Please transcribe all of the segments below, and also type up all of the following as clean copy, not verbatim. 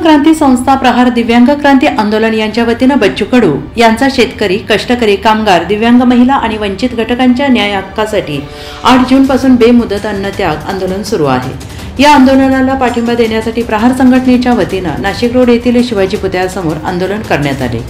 क्रांती संस्था, प्रहार, दिव्यांग क्रांती आंदोलन यांच्या वतीनं बच्चू कडू यांचा शेतकरी, कष्टकरी, कामगार, दिव्यांग महिला आणि वंचित घटकांच्या न्याय हक्कासाठी 8 जून पासून बेमुदत अन्नत्याग आंदोलन सुरू आहे। या आंदोलनाला पाठिंबा देण्यासाठी प्रहार संघटनेच्या वतीनं नाशिक रोड येथील शिवाजी पुतळ्यासमोर आंदोलन करण्यात आले।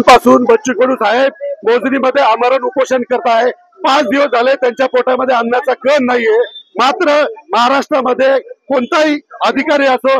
पासून बच्चू कडू साहेब मोजरीमध्ये आमरण उपोषण करत आहे। 5 दिवस झाले त्यांच्या पोटामध्ये अन्नाचा कण नाहीये। मात्र महाराष्ट्रामध्ये कोणताही अधिकारी असो,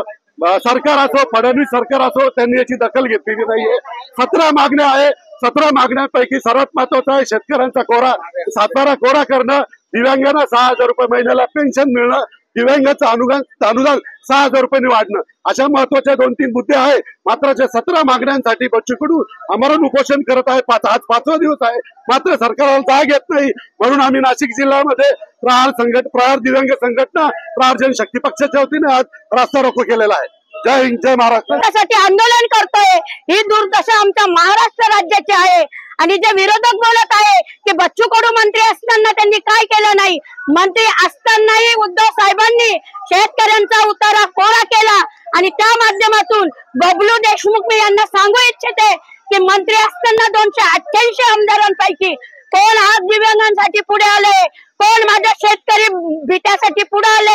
सरकार असो, फडणवीस सरकार असो, त्यांनी याची दखल घेतलेली नाहीये। 17 मागण्या आहे। 17 मागण्यांपैकी सर्वात महत्वाचं आहे शेतकऱ्यांचा कोरा, सातबारा कोरा करणं, दिव्यांगांना 6000 रुपये महिन्याला पेन्शन मिळणं, दिव्यांगाचं अनुदान 6000 रुपयांनी वाढणं, अशा महत्वाच्या 2-3 मुद्दे आहे। मात्र जे 17 मागण्यांसाठी बच्चू कडू आमरण उपोषण करत आहे। आज 5वा दिवस आहे, मात्र सरकारला जाग येत नाही। म्हणून आम्ही नाशिक जिल्ह्यामध्ये प्रहार दिव्यांग संघटना, प्रहार जनशक्ती पक्षाच्या वतीने आज रास्ता रोको केलेला आहे। जय हिंद, जय महाराष्ट्र। त्यासाठी आंदोलन करतोय। ही दुर्दशा आमच्या महाराष्ट्र राज्याची आहे। आणि जे विरोधक बोलत आहे की बच्चू कडू मंत्री असताना त्यांनी काय केलं नाही, मंत्री असतानाही उद्धव साहेबांनी शेतकऱ्यांचा उतारा कोरा केला। आणि त्या माध्यमातून बबलू देशमुख मी यांना सांगू इच्छिते की मंत्री असताना 288 आमदारांपैकी कोण आज दिव्यांगांसाठी पुढे आले, कोण माझ्या शेतकरी भीट्यासाठी पुढे आले।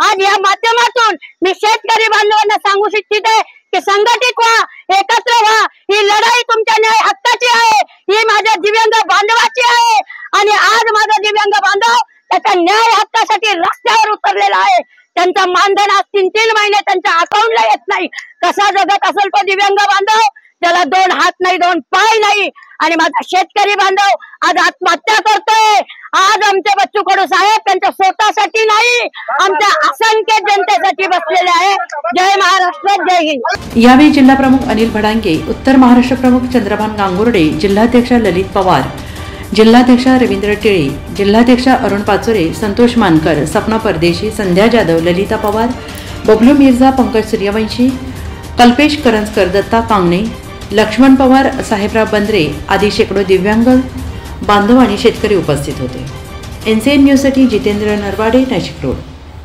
आज या माध्यमातून मी शेतकरी बांधवांना सांगू इच्छिते की संघटित व्हा, एकत्र व्हा। ही लढाई तुमच्या न्याय हक्काची आहे, ही माझ्या दिव्यांग बांधवाची आहे। आणि आज माझा दिव्यांग बांधव त्याच्या न्याय हक्कासाठी रस्त्यावर उतरलेला आहे। त्यांचा मानधन आज 3-3 महिने त्यांच्या अकाउंटला येत नाही। कसा जगत असेल तो दिव्यांग बांधव, त्याला 2 हात नाही, 2 पाय नाही। आणि माझा शेतकरी बांधव आज आत्महत्या करतोय। आज आमचे बच्चू कडू साहेब त्यांच्या स्वतःसाठी नाही, आमच्या असंख्य जनतेसाठी बसलेले आहे। जय महाराष्ट्र, जय हिंद। यावेळी जिल्हा प्रमुख अनिल भडांगे, उत्तर महाराष्ट्र प्रमुख चंद्रभान गांगुर्डे, जिल्हाध्यक्ष ललित पवार, जिल्हाध्यक्ष रवींद्र टिळे, जिल्हाध्यक्ष अरुण पाचोरे, संतोष मानकर, सपना परदेशी, संध्या जाधव, ललिता पवार, बबलू मिर्झा, पंकज सूर्यवंशी, कल्पेश करंजकर, दत्ता कांगणे, लक्ष्मण पवार, साहेबराव बंद्रे आदी शेकडो दिव्यांग बांधव आणि शेतकरी उपस्थित होते। NCN न्यूजसाठी जितेंद्र नरवाडे, नाशिक रोड।